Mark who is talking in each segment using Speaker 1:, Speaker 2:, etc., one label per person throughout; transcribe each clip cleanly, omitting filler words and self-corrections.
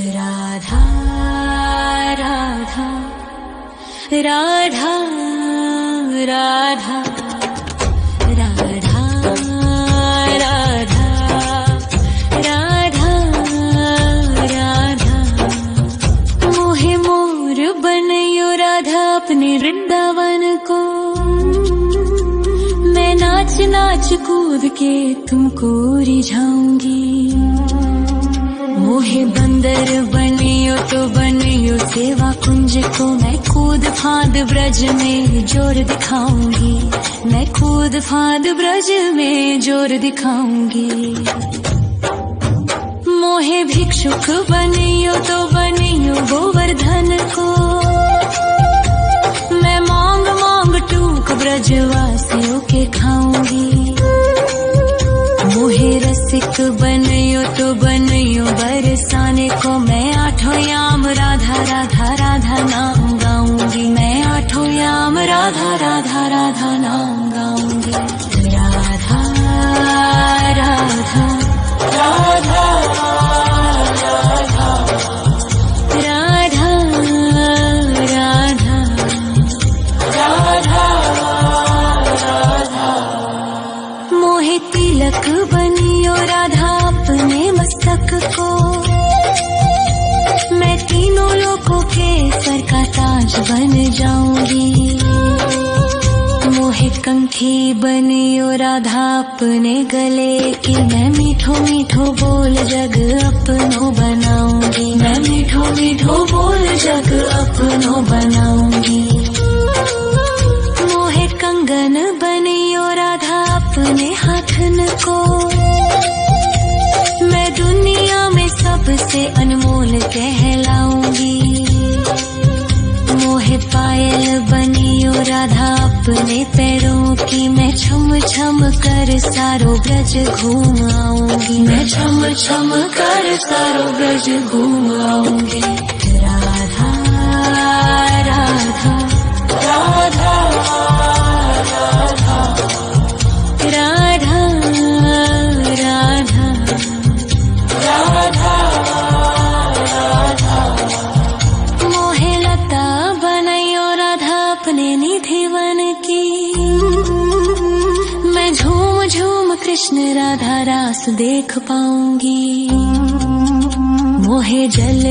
Speaker 1: राधा राधा राधा राधा राधा राधा राधा राधा मोहे मोर बनयो राधा अपने वृंदावन को। मैं नाच नाच कूद के तुमको रिझाऊंगी। मोहे बंदर बनियो तो बनियो सेवा कुंज को। मैं कूद फांद ब्रज में जोर दिखाऊंगी। मैं कूद फांद ब्रज में जोर दिखाऊंगी। मोहे भिक्षुक बनियो तो बनियो गोवर्धन को। मैं मांग मांग टूक ब्रजवासियों के खाऊंगी। मोहे रसिक बनयो तो बनयो बरसाने को। मैं आठों याम राधा राधा राधा नाम गाऊंगी। मैं आठों याम राधा राधा राधा नाम गाऊंगी। राधा राधा राधा राधा राधा राधा राधा मोहे तिलक बनियो राधा अपने मस्तक को। मैं तीनों लोगों के सर का ताज बन जाऊंगी। मोहे कंठी बनियो राधा अपने गले की। मैं मीठो मीठो बोल जग अपनो बनाऊंगी। मैं मीठो मीठो बोल जग अपनो बनाऊंगी। मोहे कंगन बनियो राधा अपने हाथन को। मैं दुनिया में सबसे अनमोल कहलाऊंगी। मोहे पायल बनियो राधा अपने पैरों की। मैं छम छम कर सारो ब्रज घूम आऊंगी। मैं छम छम कर सारो ब्रज घूम आऊंगी। राधा राधा राधा राधा राधा राधा राधा राधा मोहे लता बनयो राधा अपने निधि वन की। मैं झूम झूम कृष्ण राधा रास देख पाऊंगी। मोहे जल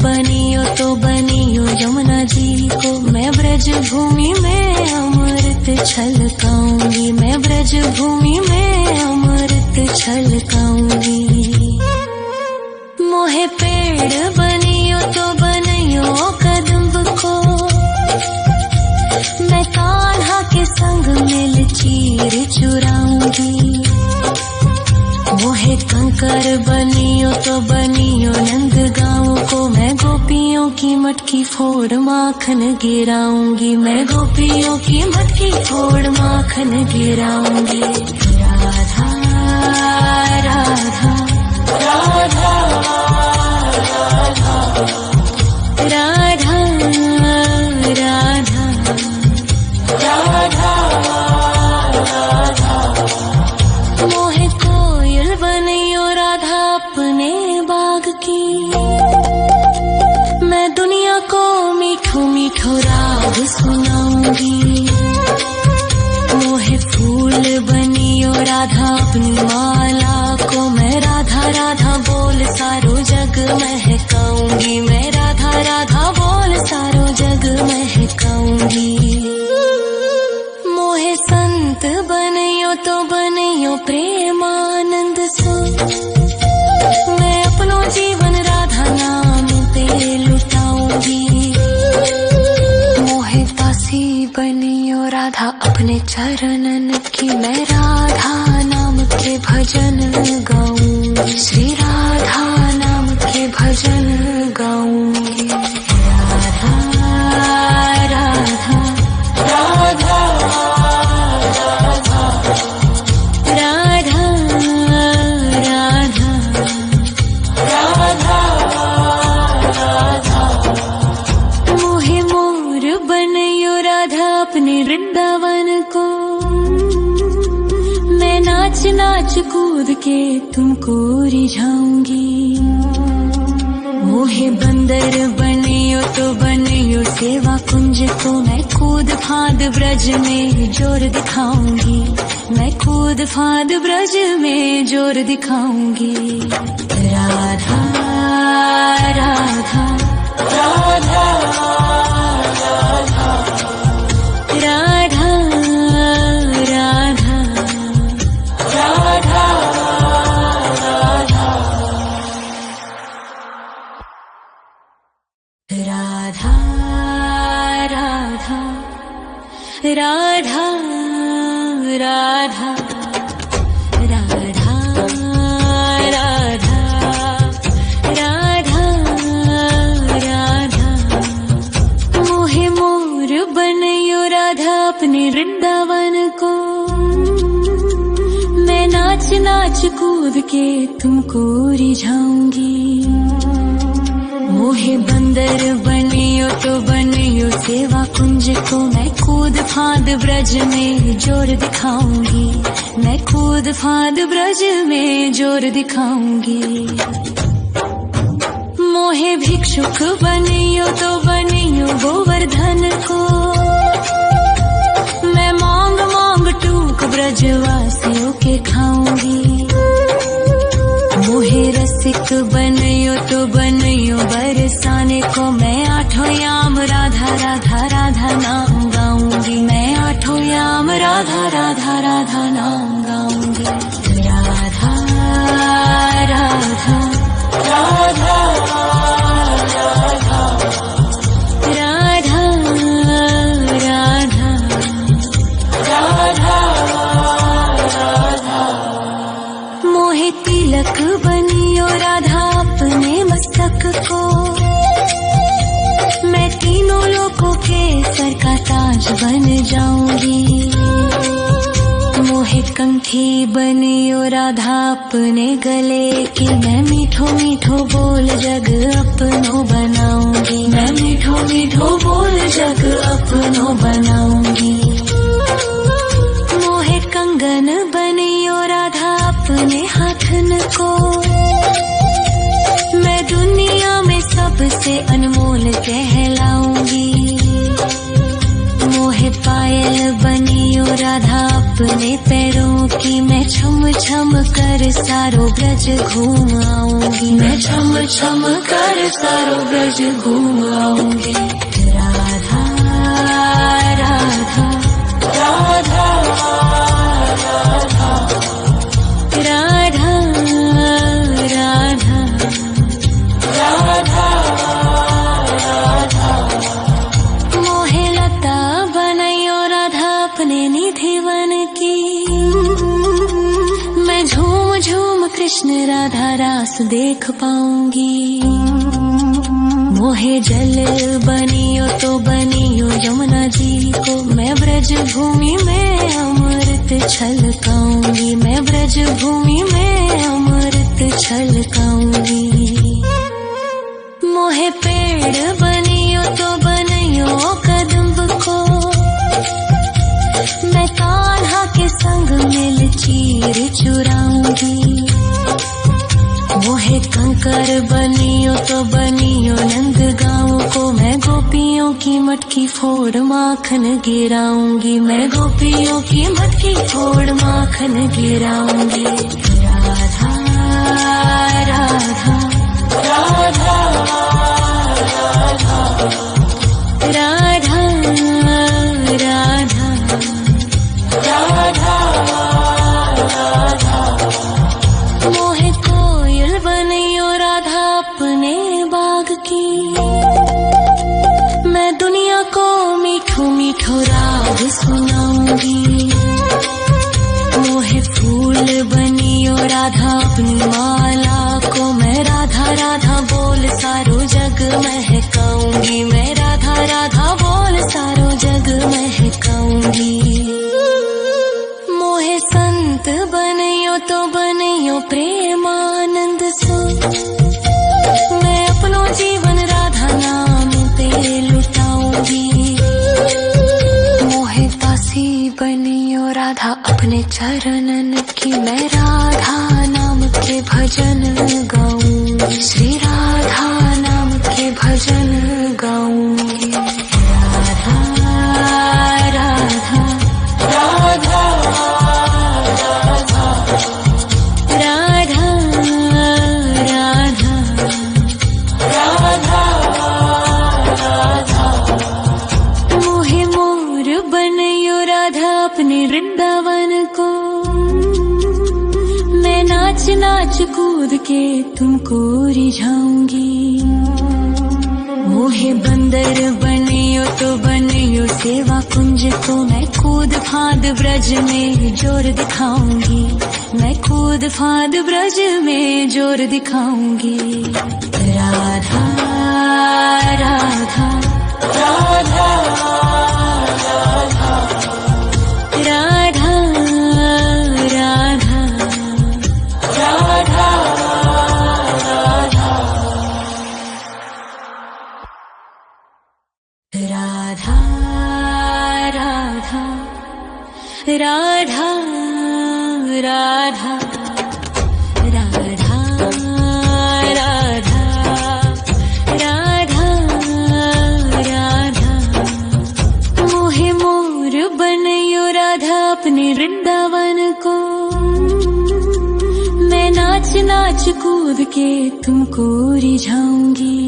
Speaker 1: बनियो तो बनियो यमुना जी को। मैं ब्रज भूमि में अमृत छलकाऊंगी। मैं ब्रज भूमि में अमृत छलकाऊंगी। मोहे पेड़ बनियो तो बनियो कदम्ब को। मैं कान्हा के संग मिल चीर चुराऊंगी। मोहे कंकर बनियो तो बनियो नंद गाँव को। मैं गोपियों की मटकी फोड़ माखन गिराऊंगी। मैं गोपियों की मटकी फोड़ माखन गिराऊंगी। राधा राधा राधा राधा राधा राधा राधा मोहे कोयल बनियो राधा अपने बाग की। मैं दुनिया को मीठो मीठो राग सुनाऊंगी। मोहे फूल बनियो राधा अपनी माला को। मैं राधा राधा बोल सारो जग महकाऊंगी। मैं राधा राधा बोल सारो जग महकाऊंगी। मोहे संत बनियो तो बनियो प्रेमानंद सो। मैं अपनो जीवन राधा नाम पे लुटाऊंगी। मोहे दासी बनियो राधा अपने चरणन की। मैं राधा नाम के भजन गाऊंगी। श्री राधा नाम के भजन गाऊंगी। राधा राधा राधा राधा राधा राधा राधा राधा मोहे मोर बनयो राधा अपने वृंदावन को। मैं नाच नाच कूद के तुमको रिझाऊंगी। मोहे बंदर बनियो तो बनियो सेवा कुंज को मैं कूद फाद ब्रज में जोर दिखाऊंगी, मैं कूद फाद ब्रज में जोर दिखाऊंगी। राधा राधा राधा राधा राधा राधा राधा राधा राधा राधा राधा राधा राधा राधा मोहे मोर बनयो राधा अपने वृंदावन को, मैं नाच नाच कूद के तुमको रिझाऊंगी। मोहे बंदर बनियो तो बनियो सेवा कुंज को मैं कूद फाद ब्रज में जोर दिखाऊंगी, मैं कूद फाद ब्रज में जोर दिखाऊंगी। मोहे भिक्षुक बनियो तो बनियो गोवर्धन को, मैं मांग मांग टूक ब्रजवासियों के खाऊंगी। मोहे रसिक बनियो तो बनियो बरसाने को, मैं आठों याम राधा राधा राधा नाम गाऊंगी, मैं आठों याम राधा राधा राधा नाम गाऊंगी। राधा राधा राधा राधा राधा राधा मोहे तिलक बनियो राधा अपने मस्तक को, मैं तीनों लोगों के सर का ताज बन जाऊंगी। मोहे कंठी बनियो राधा अपने गले की, मैं मीठो मीठो बोल जग अपनो बनाऊंगी, मैं मीठो मीठो बोल जग अपनो बनाऊंगी। मोहे कंगन बनियो राधा अपने हाथन को, मैं दुनिया में सबसे अनमोल कहलाऊंगी। मोहे पायल बनियो राधा अपने पैरों की, मैं छम छम कर सारो ब्रज घूम आऊंगी, मैं छम छम कर सारो ब्रज घूम आऊंगी। राधा राधा राधा राधा राधा राधा राधा मोहे लता बनयो राधा अपने निधिवन की, मैं झूम झूम कृष्ण राधा रास देख पाऊंगी। मोहे जल बनियो तो बनियो यमुना जी को, मैं ब्रज भूमि में अमृत छलकाऊंगी, मैं ब्रज भूमि में अमृत छलकाऊंगी। मोहे पेड़ बनियो तो बनियो कदम्ब को, मैं कान्हा के संग मिल चीर चुराऊंगी। मोहे कंकर बनियो तो बनियो नंद गाँव को, मैं गोपियों की मटकी फोड़ माखन गिराऊंगी, मैं गोपियों की मटकी फोड़ माखन गिराऊंगी। राधा राधा राधा राधा राधा राधा राधा मोहे कोयल बनियो राधा अपने बाग की, मैं दुनिया को मीठो मीठो राग सुनाऊंगी। मोहे फूल बनियो राधा अपनी माला को, मैं राधा राधा बोल सारो जग महकाऊंगी, मैं राधा राधा बोल सारो जग महकाऊंगी। मोहे संत बनियो तो बनियो प्रेमानंद सो, मैं अपनो जीवन राधा नाम पे लुटाऊंगी। मोहे दासी बनियो राधा अपने चरणन की, मैं राधा नाम के भजन गाऊंगी, श्री राधा नाम कूद के तुमको रिझाऊंगी। मोहे बंदर बनियो तो बनियो सेवा कुंज को, मैं कूद फांद ब्रज में जोर दिखाऊंगी। मैं कूद फांद ब्रज में जोर दिखाऊंगी। राधा राधा राधा राधा राधा राधा राधा राधा राधा राधा राधा राधा राधा राधा राधा। मोहे मोर बनयो राधा अपने वृंदावन को, मैं नाच नाच कूद के तुमको रिझाऊंगी।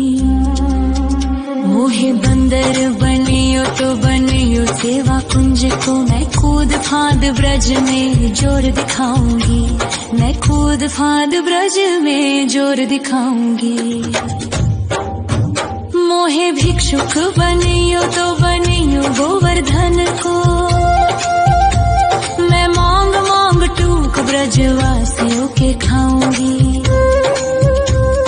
Speaker 1: मोहे बंदर बनियो तो बनियो सेवा कुंज को, मैं कूद फांद ब्रज में जोर दिखाऊंगी। मैं कूद फांद ब्रज में जोर दिखाऊंगी। मोहे भिक्षुक बनियो तो बनियो गोवर्धन को, मैं मांग मांग टूक ब्रजवासियों के खाऊंगी।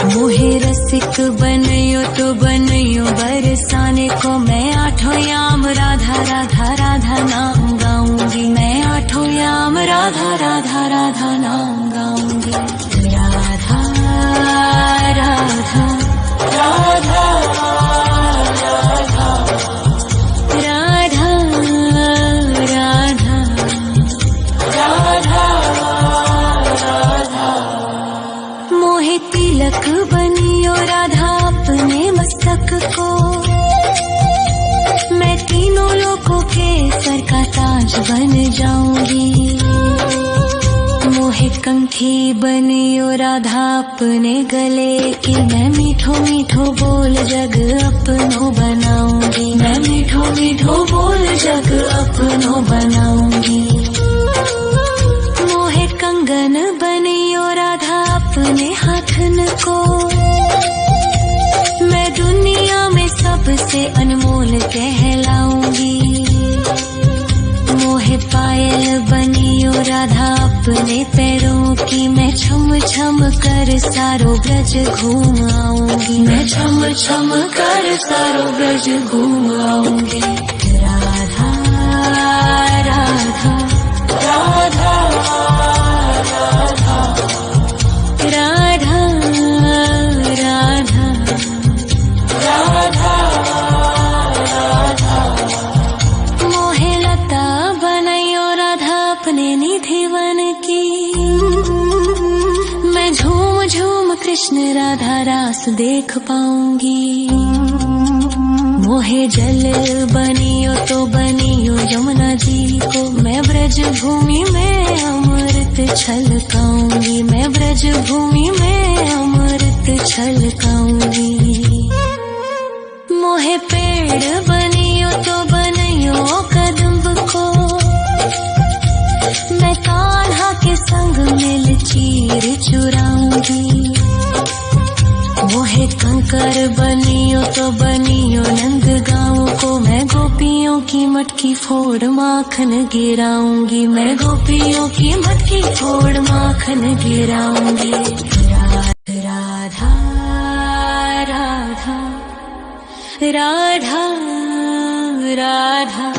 Speaker 1: मोहे रसिक बनियो तो बनियो बरसाने को, मैं आठों याम राधा राधा राधा नाम गाऊंगी। मैं आठों याम राधा राधा राधा नाम गाऊंगी। राधा राधा राधा राधा राधा राधा राधा राधा। मोहे तिलक बनियो राधा अपने मस्तक को, मैं तीनों लोगों के सर का ताज बन जाऊंगी। मोहे कंठी बनियो राधा अपने गले की, मैं मीठो मीठो बोल जग अपनो बनाऊंगी। मैं मीठो मीठो बोल जग अपनो बनाऊंगी। मोहे कंगन बनियो राधा अपने हाथन को, मैं दुनिया में सबसे अनमोल कहलाऊंगी। मोहे पायल बनियो राधा अपने पैरों की, मैं छम छम कर सारो ब्रज घूम आऊंगी। मैं छम छम कर सारो ब्रज घूम आऊंगी। राधा राधा राधा राधा राधा राधा राधा राधा। मोहे लता बनयो राधा अपने निधिवन की, मैं झूम झूम कृष्ण राधा रास देख पाऊंगी। मोहे जल बनियो तो बनियो यमुना जी को, मैं ब्रज भूमि में अमृत छलकाऊंगी। मैं ब्रज भूमि में अमृत छलकाऊंगी। मोहे पेड़ बनियो तो बनियो कदम्ब को, मैं कान्हा के संग मिल चीर चुराऊंगी। मोहे कंकर बनियो तो बनियो नंद गाँव को, मैं गोपियों की मटकी फोड़ माखन गिराऊंगी। मैं गोपियों की मटकी फोड़ माखन गिराऊंगी। राधा राधा राधा राधा